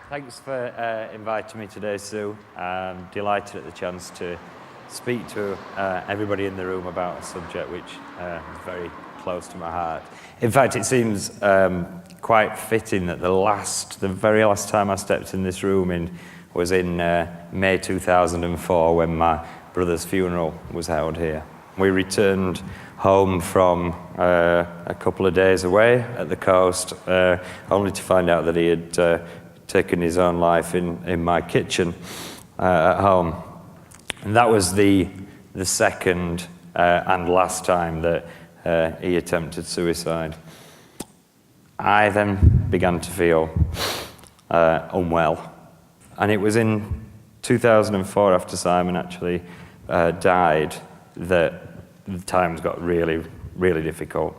Thanks for inviting me today, Sue. I'm delighted at the chance to speak to everybody in the room about a subject which is very close to my heart. In fact, it seems quite fitting that the very last time I stepped in this room was in May 2004 when my brother's funeral was held here. We returned home from a couple of days away at the coast, only to find out that he had taken his own life in my kitchen at home. And that was the second and last time that he attempted suicide. I then began to feel unwell. And it was in 2004, after Simon actually died, that the times got really, really difficult.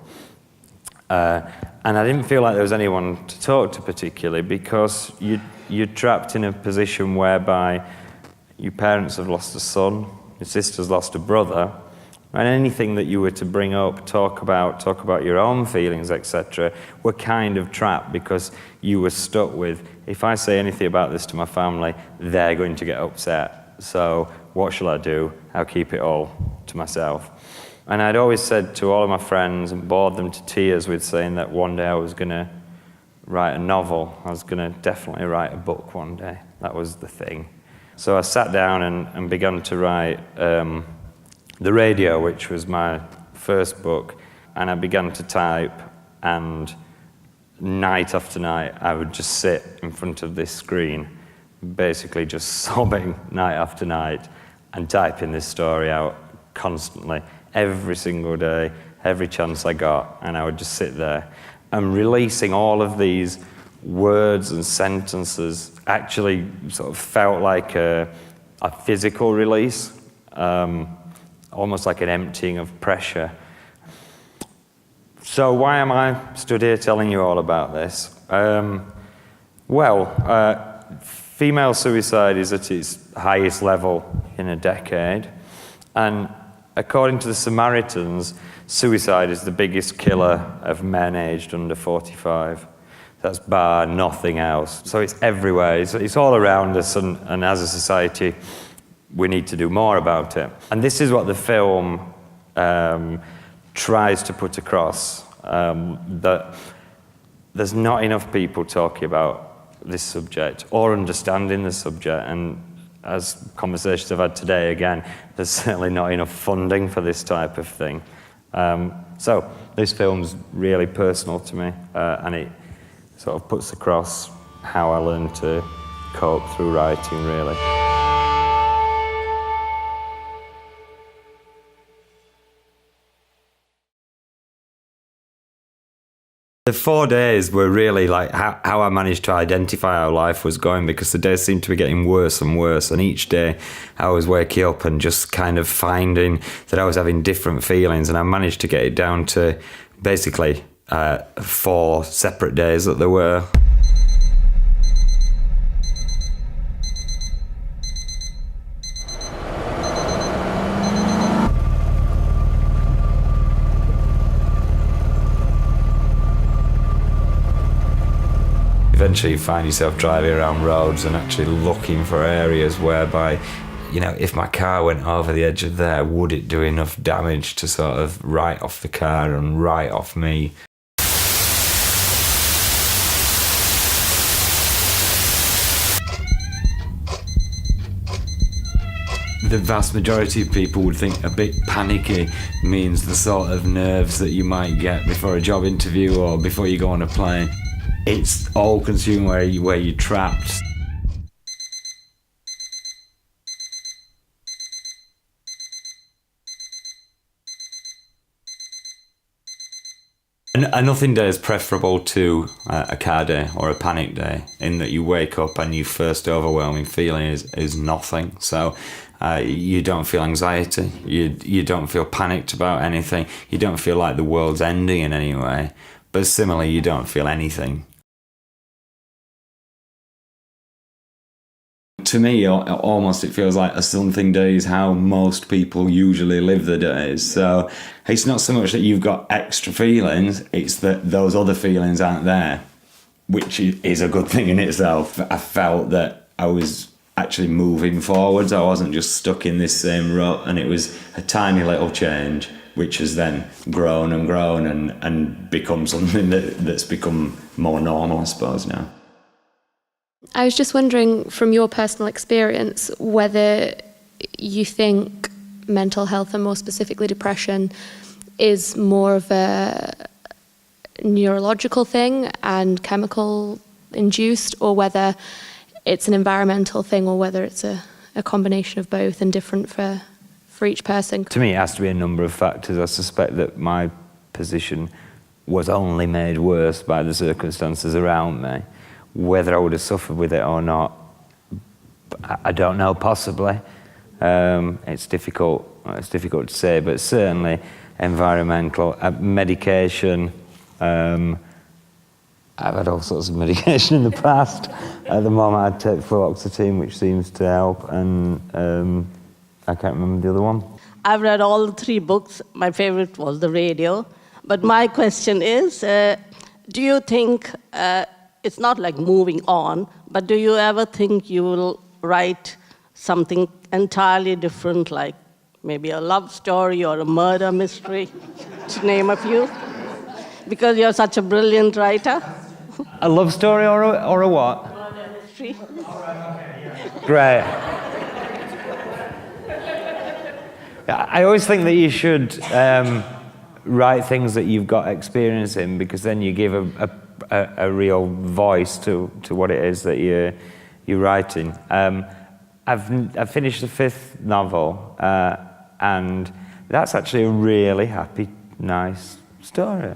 And I didn't feel like there was anyone to talk to particularly, because you're trapped in a position whereby your parents have lost a son, your sister's lost a brother, and anything that you were to bring up, talk about your own feelings, etc., were kind of trapped, because you were stuck with, if I say anything about this to my family, they're going to get upset. So what shall I do? I'll keep it all to myself. And I'd always said to all of my friends and bored them to tears with saying that one day I was going to write a novel. I was going to definitely write a book one day. That was the thing. So I sat down and began to write The Radio, which was my first book. And I began to type, and night after night I would just sit in front of this screen, basically just sobbing night after night and typing this story out constantly. Every single day, every chance I got, and I would just sit there and releasing all of these words and sentences. Actually sort of felt like a physical release, almost like an emptying of pressure. So why am I stood here telling you all about this? Female suicide is at its highest level in a decade, and according to the Samaritans, suicide is the biggest killer of men aged under 45. That's bar nothing else. So it's everywhere. It's all around us, and as a society, we need to do more about it. And this is what the film tries to put across, that there's not enough people talking about this subject or understanding the subject. And as conversations I've had today, again, there's certainly not enough funding for this type of thing. So this film's really personal to me, and it sort of puts across how I learned to cope through writing, really. The 4 days were really like how I managed to identify how life was going, because the days seemed to be getting worse and worse, and each day I was waking up and just kind of finding that I was having different feelings, and I managed to get it down to basically 4 separate days that there were. Eventually you find yourself driving around roads and actually looking for areas whereby, you know, if my car went over the edge of there, would it do enough damage to sort of write off the car and write off me? The vast majority of people would think a bit panicky means the sort of nerves that you might get before a job interview or before you go on a plane. It's all consuming where you're trapped. A nothing day is preferable to a car day or a panic day, in that you wake up and your first overwhelming feeling is nothing. So you don't feel anxiety, you don't feel panicked about anything, you don't feel like the world's ending in any way, but similarly you don't feel anything. To me, almost it feels like a something day is how most people usually live their days. So it's not so much that you've got extra feelings, it's that those other feelings aren't there. which is a good thing in itself. I felt that I was actually moving forwards. I wasn't just stuck in this same rut, and it was a tiny little change which has then grown and become something that's become more normal, I suppose, now. I was just wondering, from your personal experience, whether you think mental health, and more specifically depression, is more of a neurological thing and chemical induced, or whether it's an environmental thing, or whether it's a combination of both and different for each person. To me, it has to be a number of factors. I suspect that my position was only made worse by the circumstances around me. Whether I would have suffered with it or not, I don't know, possibly. It's difficult to say, but certainly environmental, medication. I've had all sorts of medication in the past. At the moment I take fluoxetine, which seems to help, and I can't remember the other one. I've read all 3 books. My favorite was The Radio. But my question is, do you think, it's not like moving on, but do you ever think you will write something entirely different, like maybe a love story or a murder mystery, to name a few? Because you're such a brilliant writer. A love story or a what? Murder mystery. Great. I always think that you should write things that you've got experience in, because then you give a real voice to what it is that you're writing. I've finished the 5th novel, and that's actually a really happy, nice story.